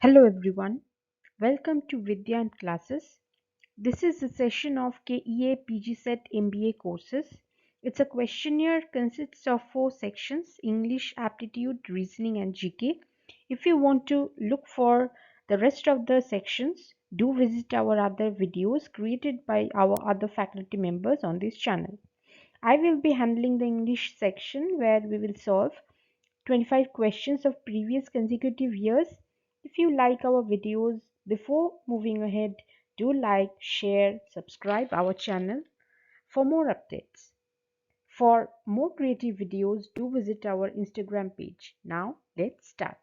Hello everyone, welcome to Vidya and Classes. This is a session of KEA Pgcet MBA courses. It's a questionnaire consists of 4 sections: English, Aptitude, Reasoning and GK. If you want to look for the rest of the sections, do visit our other videos created by our other faculty members on this channel. I will be handling the English section where we will solve 25 questions of previous consecutive years. If you like our videos, before moving ahead, do like, share, subscribe our channel for more updates. For more creative videos, do visit our Instagram page. Now, let's start.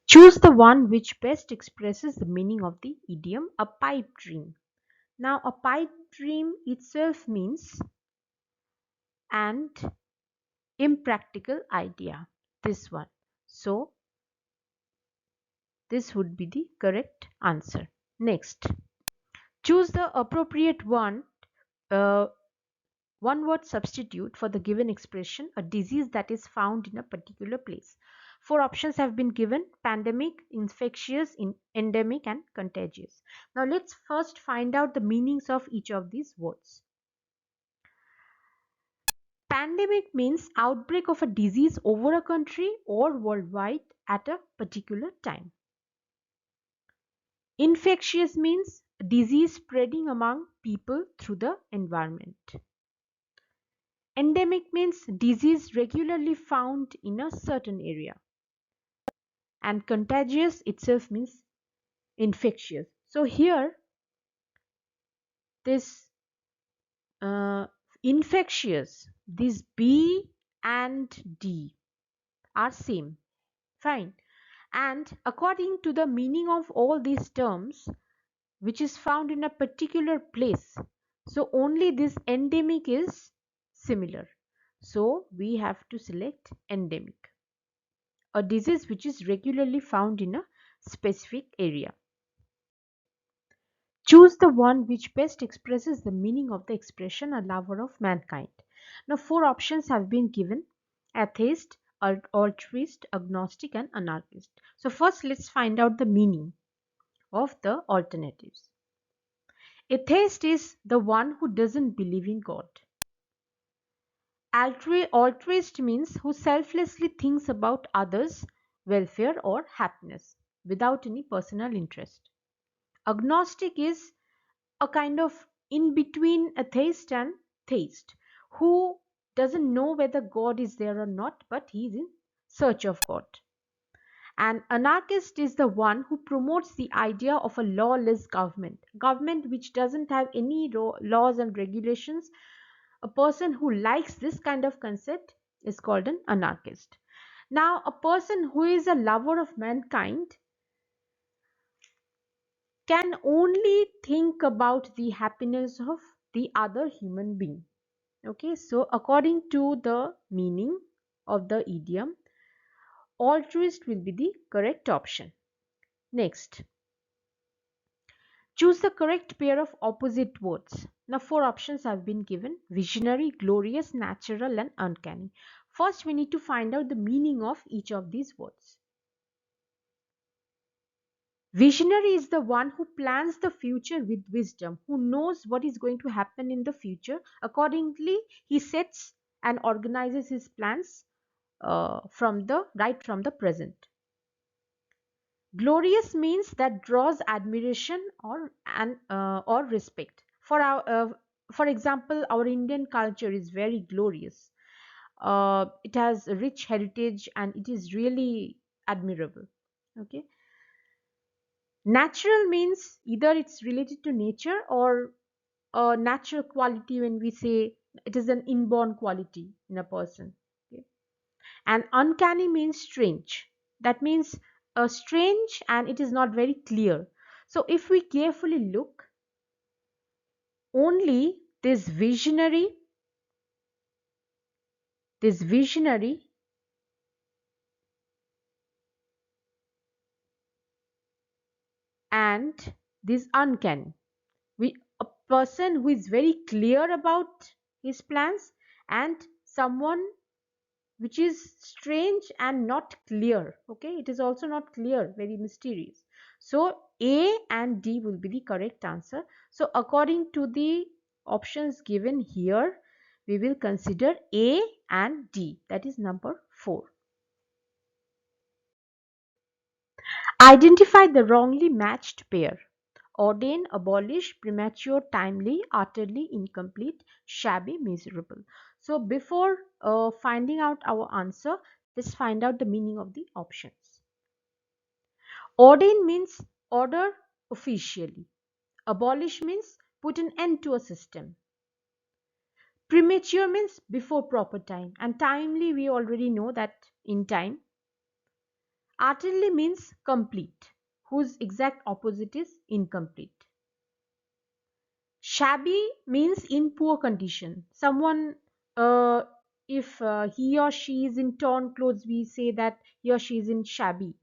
Choose the one which best expresses the meaning of the idiom a pipe dream. Now, a pipe dream itself means an impractical idea. This one. So, this would be the correct answer. Next, choose the appropriate uh, one word substitute for the given expression, a disease that is found in a particular place. 4 options have been given: pandemic, infectious, endemic and contagious. Now let's first find out the meanings of each of these words. Pandemic means outbreak of a disease over a country or worldwide at a particular time. Infectious means disease spreading among people through the environment. Endemic means disease regularly found in a certain area. And contagious itself means infectious. So here this uh, infectious, this B and D are same. Fine. And according to the meaning of all these terms, which is found in a particular place, so only this endemic is similar. So we have to select endemic, a disease which is regularly found in a specific area. Choose the one which best expresses the meaning of the expression a lover of mankind. Now 4 options have been given: atheist, altruist, agnostic and anarchist. So first let's find out the meaning of the alternatives. Atheist is the one who doesn't believe in God. Altruist means who selflessly thinks about others' welfare or happiness without any personal interest. Agnostic is a kind of in between atheist and theist, who doesn't know whether God is there or not, but he is in search of God. An anarchist is the one who promotes the idea of a lawless government which doesn't have any laws and regulations. A person who likes this kind of concept is called an anarchist. Now, a person who is a lover of mankind can only think about the happiness of the other human being. Okay, so according to the meaning of the idiom, altruist will be the correct option. Next, choose the correct pair of opposite words. Now 4 options have been given: visionary, glorious, natural and uncanny. First we need to find out the meaning of each of these words. Visionary is the one who plans the future with wisdom, who knows what is going to happen in the future. Accordingly, he sets and organizes his plans from the present. Glorious means that draws admiration or respect. For example, our Indian culture is very glorious. It has a rich heritage and it is really admirable. Okay. Natural means either it's related to nature or a natural quality, when we say it is an inborn quality in a person. Okay. And uncanny means strange. That means strange and it is not very clear. So if we carefully look, only this visionary and this uncanny, a person who is very clear about his plans and someone which is strange and not clear. Okay, it is also not clear, very mysterious. So A and D will be the correct answer. So according to the options given here, we will consider A and D, that is number 4. Identify the wrongly matched pair. Ordain, abolish, premature, timely, utterly, incomplete, shabby, miserable. So before finding out our answer, let's find out the meaning of the options. Ordain means order officially. Abolish means put an end to a system. Premature means before proper time, and timely we already know that in time. Utterly means complete, whose exact opposite is incomplete. Shabby means in poor condition. Someone, uh, if he or she is in torn clothes, we say that he or she is in shabby.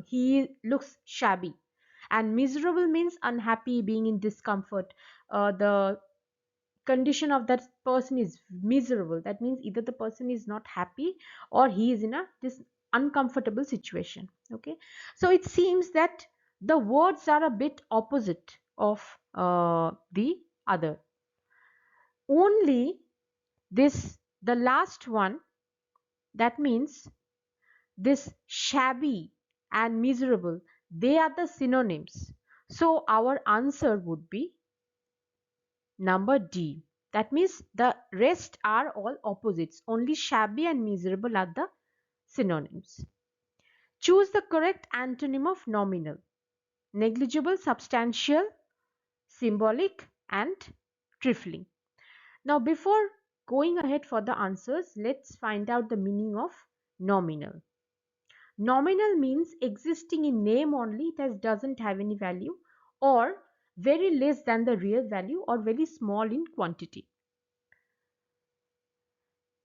He looks shabby. And miserable means unhappy, being in discomfort. The condition of that person is miserable. That means either the person is not happy or he is in a this uncomfortable situation. Okay, so it seems that the words are a bit opposite of the other. Only this, the last one, that means this shabby and miserable, they are the synonyms. So our answer would be number D. That means the rest are all opposites. Only shabby and miserable are the synonyms. Choose the correct antonym of nominal. Negligible, substantial, symbolic, and trifling. Now before going ahead for the answers, let's find out the meaning of nominal. Nominal means existing in name only, it doesn't have any value, or very less than the real value, or very small in quantity.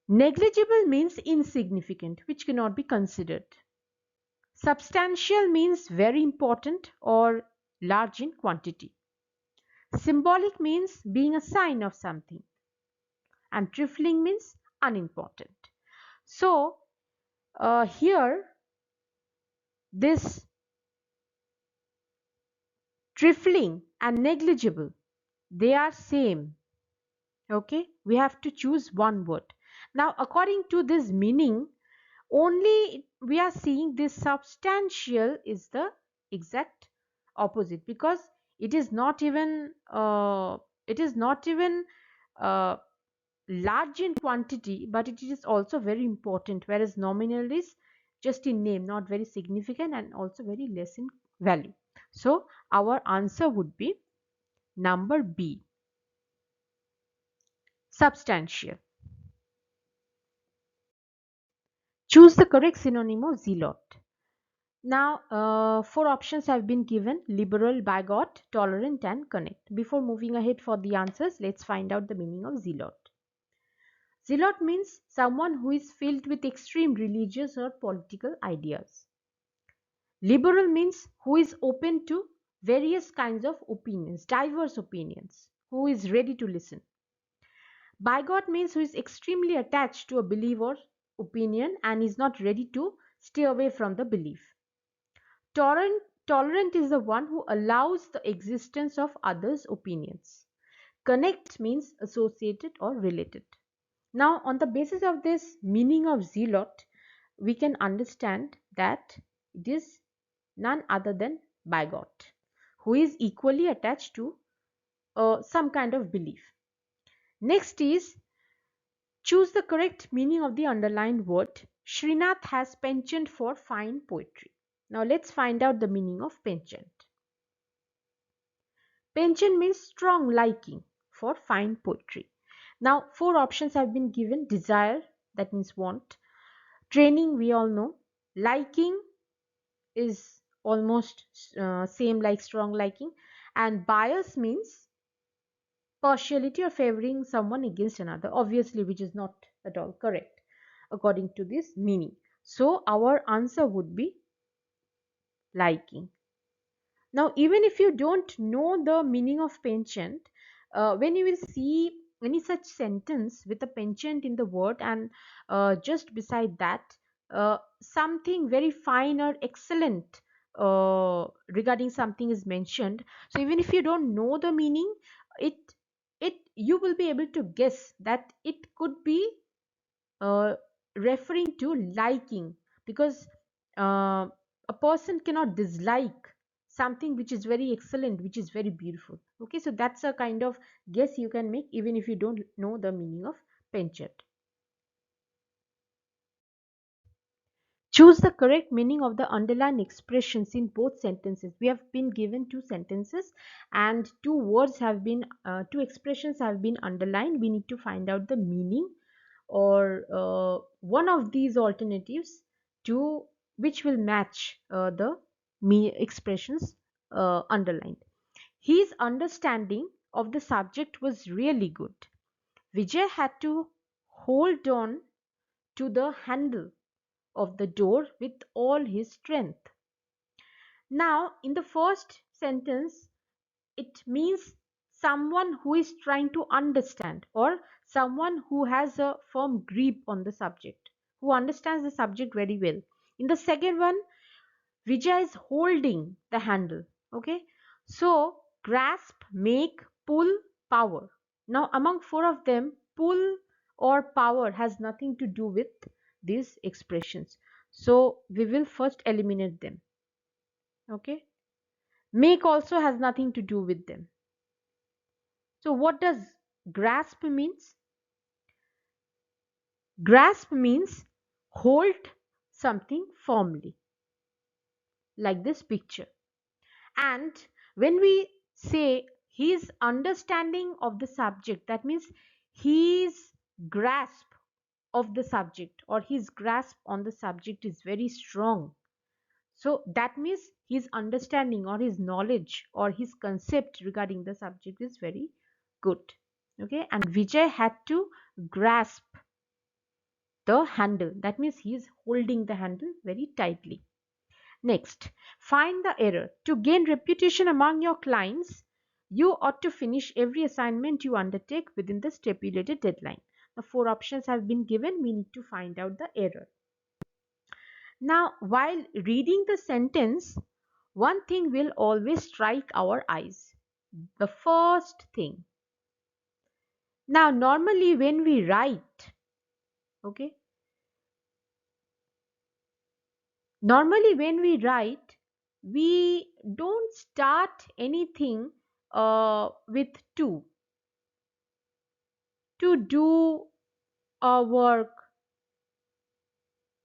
Negligible means insignificant, which cannot be considered. Substantial means very important or large in quantity. Symbolic means being a sign of something. And trifling means unimportant. So, here, this trifling and negligible, they are same. Okay, we have to choose one word. Now, according to this meaning, only we are seeing this substantial is the exact opposite, because it is not even uh, large in quantity, but it is also very important, whereas nominal is just in name, not very significant, and also very less in value. So our answer would be number B, substantial. Choose the correct synonym of zealot. Now, 4 options have been given: liberal, bigot, tolerant, and connect. Before moving ahead for the answers, let's find out the meaning of zealot. Zealot means someone who is filled with extreme religious or political ideas. Liberal means who is open to various kinds of opinions, diverse opinions, who is ready to listen. Bigot means who is extremely attached to a belief or opinion and is not ready to stay away from the belief. Tolerant is the one who allows the existence of others' opinions. Connect means associated or related. Now, on the basis of this meaning of zealot, we can understand that it is none other than bigot, who is equally attached to some kind of belief. Next is choose the correct meaning of the underlined word. Srinath has penchant for fine poetry. Now let's find out the meaning of penchant. Penchant means strong liking for fine poetry. Now 4 options have been given: desire, that means want; training, we all know; liking is almost same like strong liking; and bias means partiality or favoring someone against another, obviously, which is not at all correct according to this meaning. So our answer would be liking. Now, even if you don't know the meaning of penchant, when you will see any such sentence with a penchant in the word, and just beside that something very fine or excellent regarding something is mentioned, so even if you don't know the meaning, it you will be able to guess that it could be uh, referring to liking, because uh, a person cannot dislike something which is very excellent, which is very beautiful. Okay, so that's a kind of guess you can make even if you don't know the meaning of penchant. Choose the correct meaning of the underlined expressions in both sentences. We have been given two sentences and two words have been two expressions have been underlined. We need to find out the meaning or one of these alternatives to which will match the expressions underlined. His understanding of the subject was really good. Vijay had to hold on to the handle of the door with all his strength. Now, in the first sentence, it means someone who is trying to understand or someone who has a firm grip on the subject, who understands the subject very well. In the second one, Vijay is holding the handle. Okay, so grasp, make, pull, power. Now, among four of them, pull or power has nothing to do with these expressions. So, we will first eliminate them. Okay, make also has nothing to do with them. So what does grasp means? Grasp means hold something firmly, like this picture. And when we say his understanding of the subject, that means his grasp of the subject or his grasp on the subject is very strong. So that means his understanding or his knowledge or his concept regarding the subject is very good. Okay, and Vijay had to grasp the handle. That means he is holding the handle very tightly. Next, find the error. To gain reputation among your clients, you ought to finish every assignment you undertake within the stipulated deadline. The four options have been given. We need to find out the error. Now, while reading the sentence, one thing will always strike our eyes. The first thing. Now, normally when we write, okay, normally when we write, we don't start anything with to. To do our work,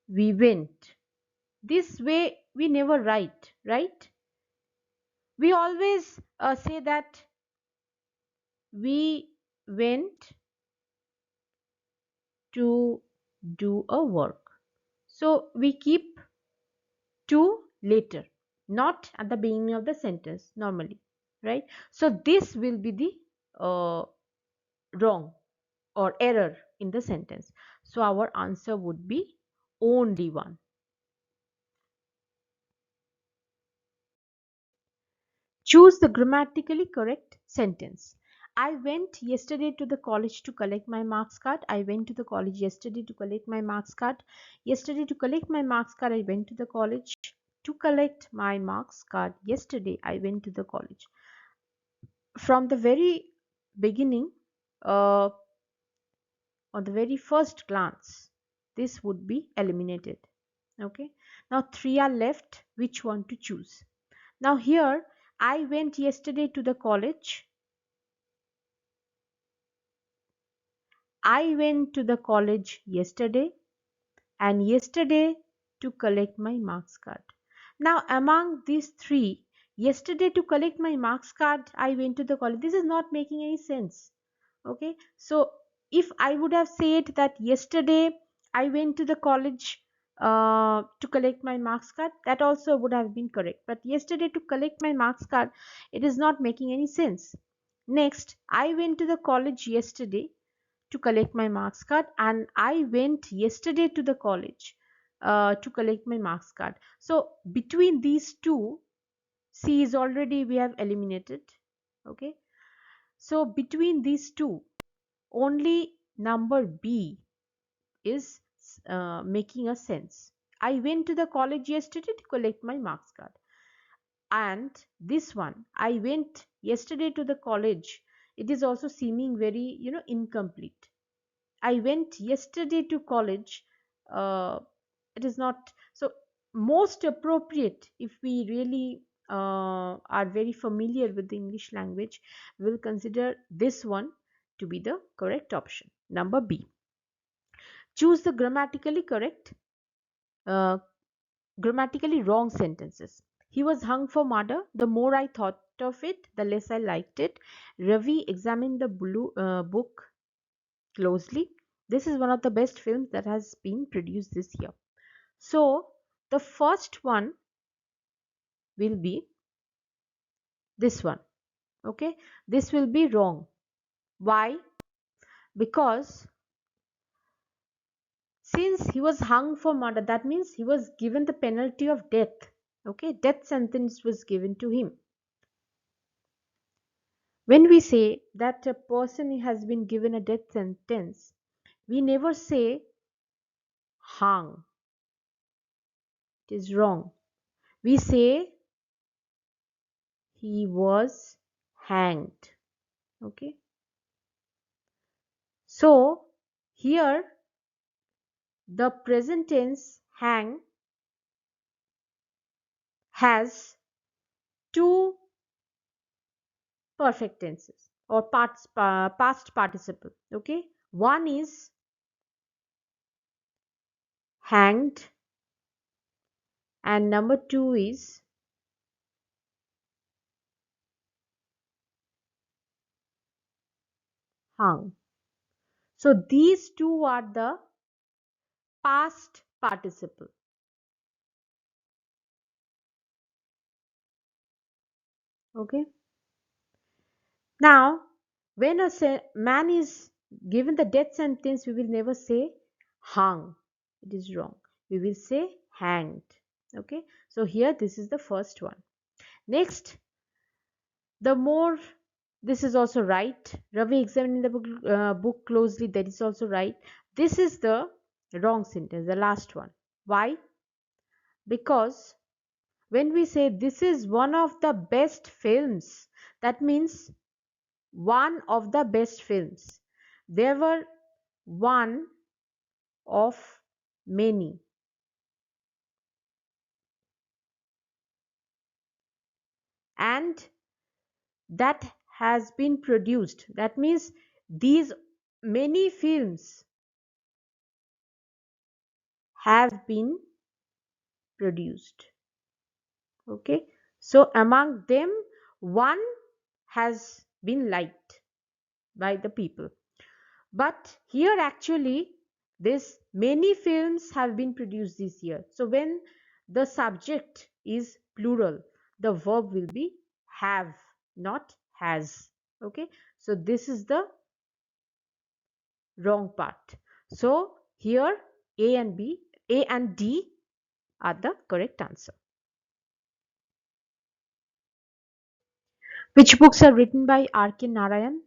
we went. This way, we never write, right? We always say that we went to do a work. So we keep to later, not at the beginning of the sentence normally, right? So this will be the wrong or error in the sentence. So our answer would be only one. Choose the grammatically correct sentence. I went yesterday to the college to collect my marks card. I went to the college yesterday to collect my marks card. Yesterday to collect my marks card, I went to the college to collect my marks card. Yesterday, I went to the college. From the very beginning, uh, on the very first glance, this would be eliminated. Okay. Now, three are left. Which one to choose? Now, here, I went yesterday to the college. I went to the college yesterday and yesterday to collect my marks card. Now, among these three, yesterday to collect my marks card, I went to the college. This is not making any sense. Okay, so if I would have said that yesterday I went to the college to collect my marks card, that also would have been correct. But yesterday to collect my marks card, it is not making any sense. Next, I went to the college yesterday to collect my marks card and I went yesterday to the college to collect my marks card. So between these two, C is already we have eliminated. Okay, so between these two, only number B is making a sense. I went to the college yesterday to collect my marks card. And this one, I went yesterday to the college, it is also seeming very, incomplete. I went yesterday to college. It is not so most appropriate if we really are very familiar with the English language. We will consider this one to be the correct option. Number B. Choose the uh, grammatically wrong sentences. He was hung for murder. The more I thought of it, the less I liked it. Ravi examined the book closely. This is one of the best films that has been produced this year. So the first one will be this one. Okay, this will be wrong. Why? Because since he was hung for murder, that means he was given the penalty of death. Okay, death sentence was given to him. When we say that a person has been given a death sentence, we never say hung. It is wrong. We say he was hanged. Okay. So here the present tense hang has two perfect tenses or past participle. Okay. One is hanged and number two is hung. So these two are the past participle. Okay. Now, when a man is given the death sentence, we will never say hung. It is wrong. We will say hanged. Okay. So here this is the first one. Next, the more, this is also right. Ravi examining the book closely. That is also right. This is the wrong sentence, the last one. Why? Because when we say this is one of the best films, that means one of the best films. There were one of many. And that has been produced. That means these many films have been produced. Okay. So among them, one has been liked by the people. But here actually, this many films have been produced this year. So when the subject is plural, the verb will be have, not has. Okay. So this is the wrong part. So here A and D are the correct answer. Which books are written by R.K. Narayan?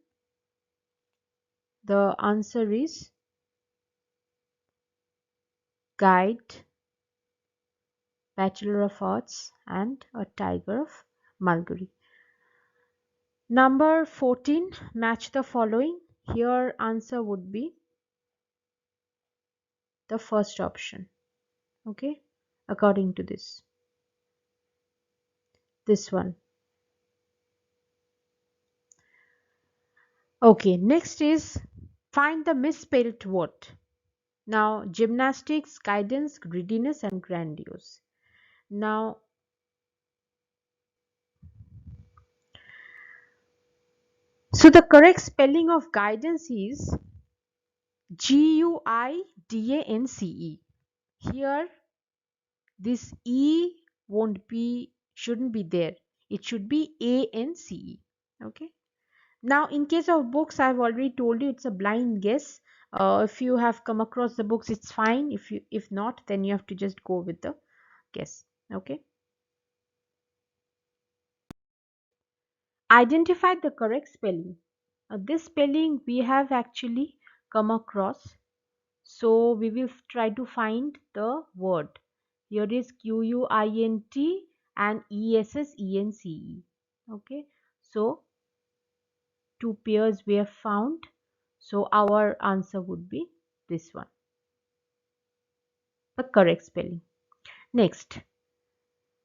The answer is Guide, Bachelor of Arts, and A Tiger of Mulberry. Number 14, match the following. Here answer would be the first option. Okay, according to this one. Okay, next is find the misspelled word. Now, gymnastics, guidance, greediness, and grandiose. Now, so the correct spelling of guidance is Guidance. Here, this E shouldn't be there. It should be ANCE. Okay. Now, in case of books, I've already told you it's a blind guess. If you have come across the books, it's fine. If not, then you have to just go with the guess. Okay. Identify the correct spelling. This spelling we have actually come across. So we will try to find the word. Here is QUINT and ESSENCE. Okay. So two pairs we have found. So our answer would be this one, the correct spelling. Next,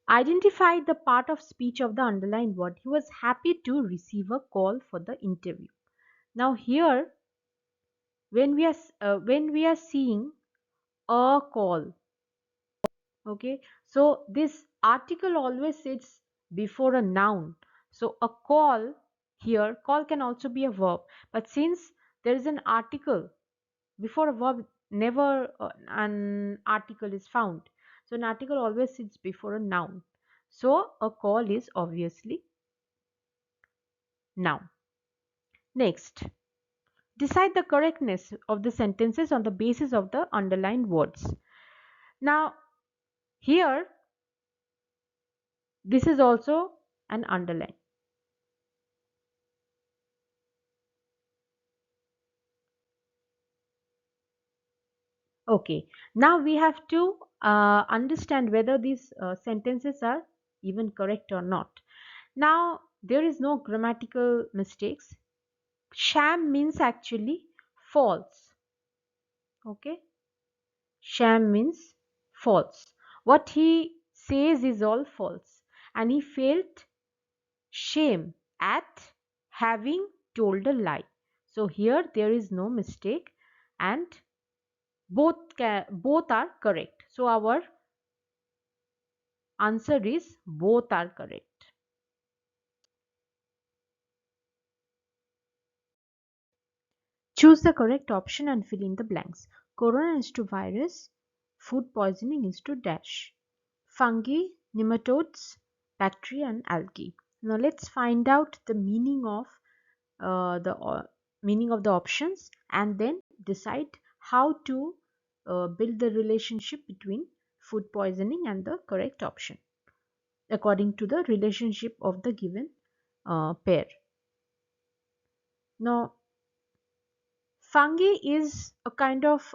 identify the part of speech of the underlined word. He was happy to receive a call for the interview. Now here, when we are seeing a call, okay, so this article always sits before a noun. So a call, here call can also be a verb, but since there is an article before a verb, never an article is found. So an article always sits before a noun. So a call is obviously noun. Next, decide the correctness of the sentences on the basis of the underlined words. Now here, this is also an underline. Okay, now we have to understand whether these sentences are even correct or not. Now there is no grammatical mistakes. Sham means actually false. Okay, sham means false. What he says is all false, and he felt shame at having told a lie. So here there is no mistake, and both are correct. So our answer is both are correct. Choose the correct option and fill in the blanks. Corona is to virus, food poisoning is to dash. Fungi, nematodes, bacteria and algae. Now let's find out the meaning of the options and then decide how to build the relationship between food poisoning and the correct option according to the relationship of the given pair. Now fungi is a kind of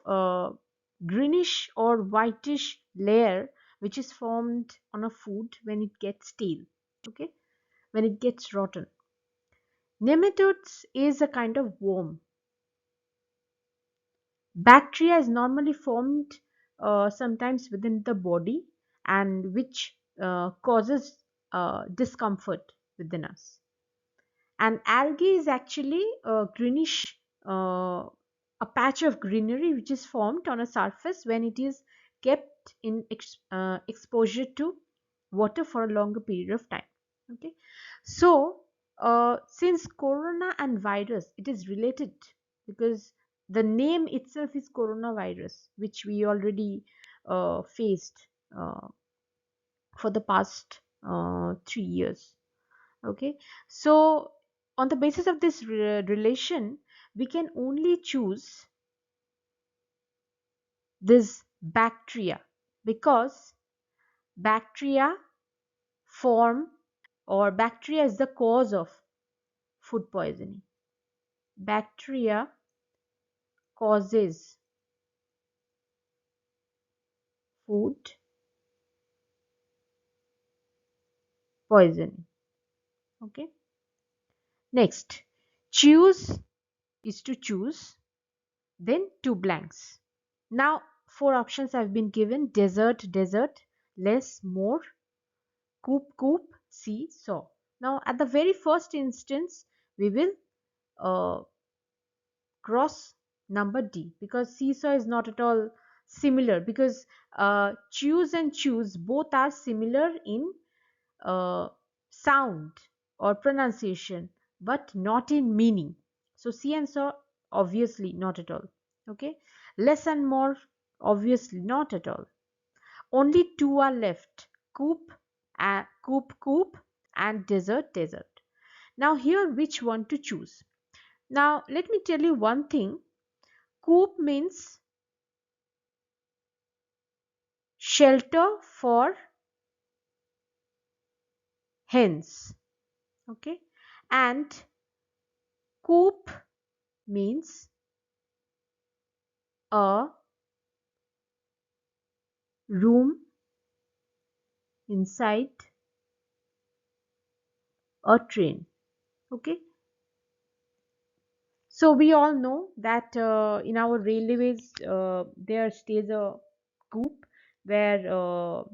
greenish or whitish layer which is formed on a food when it gets stale, okay, when it gets rotten. Nematodes is a kind of worm. Bacteria is normally formed sometimes within the body and which causes discomfort within us. And algae is actually a greenish, a patch of greenery which is formed on a surface when it is kept in exposure to water for a longer period of time. Okay, so since corona and virus, it is related because the name itself is coronavirus, which we already faced for the past 3 years. Okay, so on the basis of this relation, we can only choose this bacteria because bacteria form or bacteria is the cause of food poisoning. Bacteria causes food poisoning. Okay, next, choose is to choose, then two blanks. Now four options have been given: desert, desert, less, more, coop, coop, see, saw. Now at the very first instance, we will uh, cross number D because seesaw is not at all similar because choose and choose both are similar in uh, sound or pronunciation but not in meaning. So see and saw obviously not at all. Okay, less and more obviously not at all. Only two are left: coop, coop, coop, and desert, desert. Now here which one to choose? Now let me tell you one thing. Coop means shelter for hens. Okay, and Coop means a room inside a train. Okay, so we all know that in our railways there stays a coop where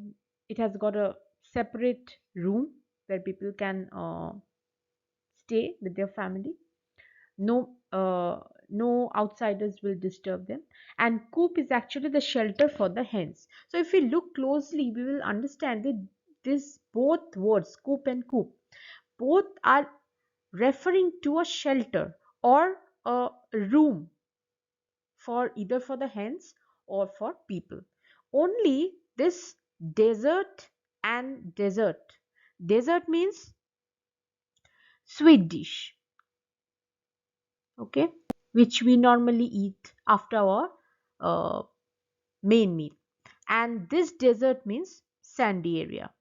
it has got a separate room where people can stay with their family. No outsiders will disturb them, and coop is actually the shelter for the hens. So if we look closely, we will understand that this both words, coop and coop, both are referring to a shelter or a room for either for the hens or for people. Only this desert and desert means sweet dish, okay, which we normally eat after our uh, main meal, and this desert means sandy area,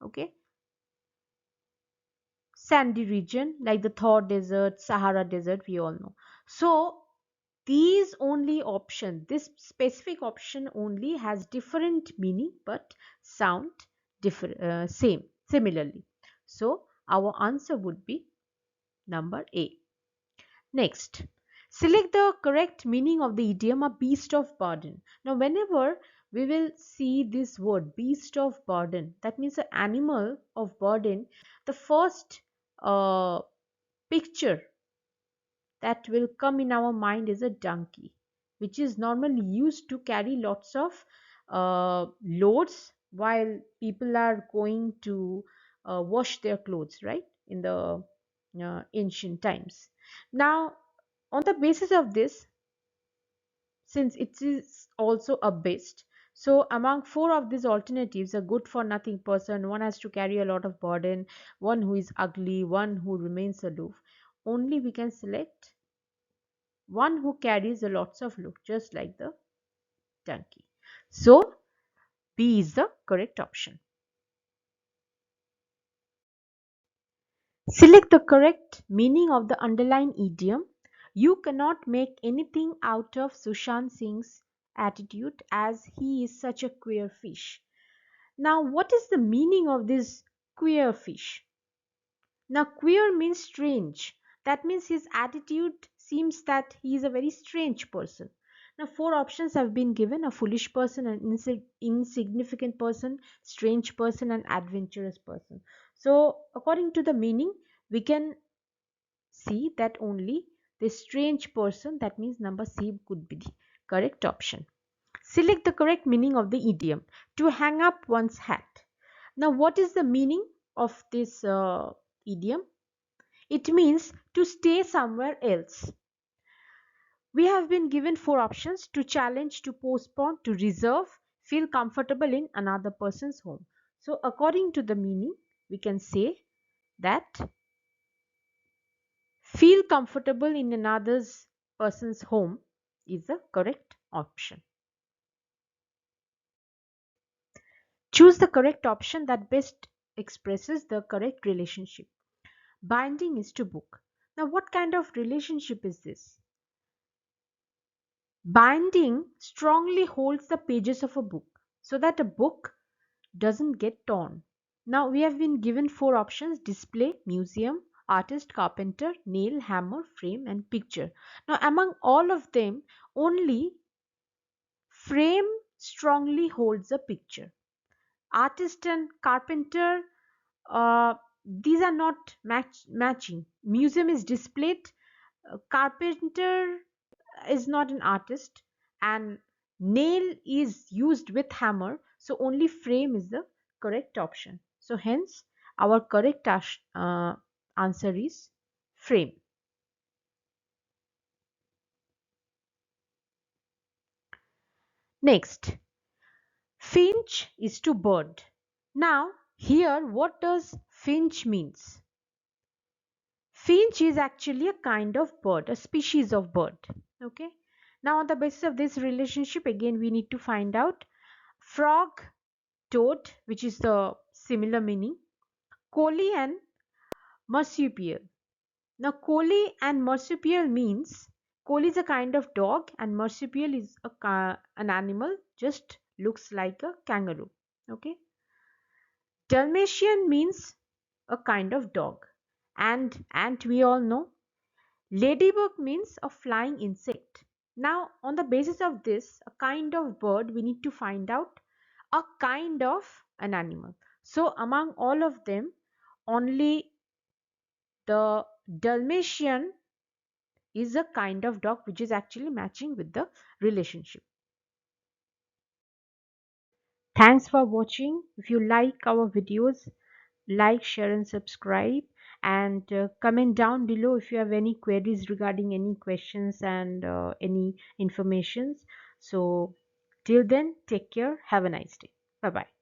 okay, sandy region like the Thor desert, Sahara desert, we all know. So these only option, this specific option only has different meaning but sound different, same similarly. So our answer would be number A. Next, select the correct meaning of the idiom a beast of burden. Now, whenever we will see this word beast of burden, that means an animal of burden, the first picture that will come in our mind is a donkey, which is normally used to carry lots of loads while people are going to wash their clothes, right? In the ancient times. Now, on the basis of this, since it is also a beast, so among four of these alternatives, a good for nothing person, one has to carry a lot of burden, one who is ugly, one who remains aloof, only we can select one who carries a lots of loot, just like the donkey. So B is the correct option. Select the correct meaning of the underlying idiom. You cannot make anything out of Sushant Singh's attitude as he is such a queer fish. Now, what is the meaning of this queer fish? Now, queer means strange. That means his attitude seems that he is a very strange person. Now, four options have been given: a foolish person, an insignificant person, strange person, and adventurous person. So, according to the meaning, we can see that only the strange person, that means number C, could be the correct option. Select the correct meaning of the idiom to hang up one's hat. Now, what is the meaning of this idiom? It means to stay somewhere else. We have been given four options: to challenge, to postpone, to reserve, feel comfortable in another person's home. So, according to the meaning, we can say that feel comfortable in another person's home is the correct option. Choose the correct option that best expresses the correct relationship. Binding is to book. Now, what kind of relationship is this? Binding strongly holds the pages of a book so that a book doesn't get torn. Now, we have been given four options: display, museum, artist, carpenter, nail, hammer, frame, and picture. Now, among all of them, only frame strongly holds a picture. Artist and carpenter, uh, these are not matching. Museum is displayed, carpenter is not an artist, and nail is used with hammer, so only frame is the correct option. So hence our correct answer is frame. Next, finch is to bird. Now here, what does finch means? Finch is actually a kind of bird, a species of bird. Okay. Now, on the basis of this relationship, again, we need to find out frog, toad, which is the similar meaning, collie, and marsupial. Now, collie and marsupial means collie is a kind of dog and marsupial is an animal just looks like a kangaroo. Okay. Dalmatian means a kind of dog, and we all know ladybug means a flying insect. Now, on the basis of this, a kind of bird, we need to find out a kind of an animal. So, among all of them, only the Dalmatian is a kind of dog which is actually matching with the relationship. Thanks for watching. If you like our videos, like, share and subscribe, and comment down below if you have any queries regarding any questions and any informations. So till then, take care, have a nice day, bye bye.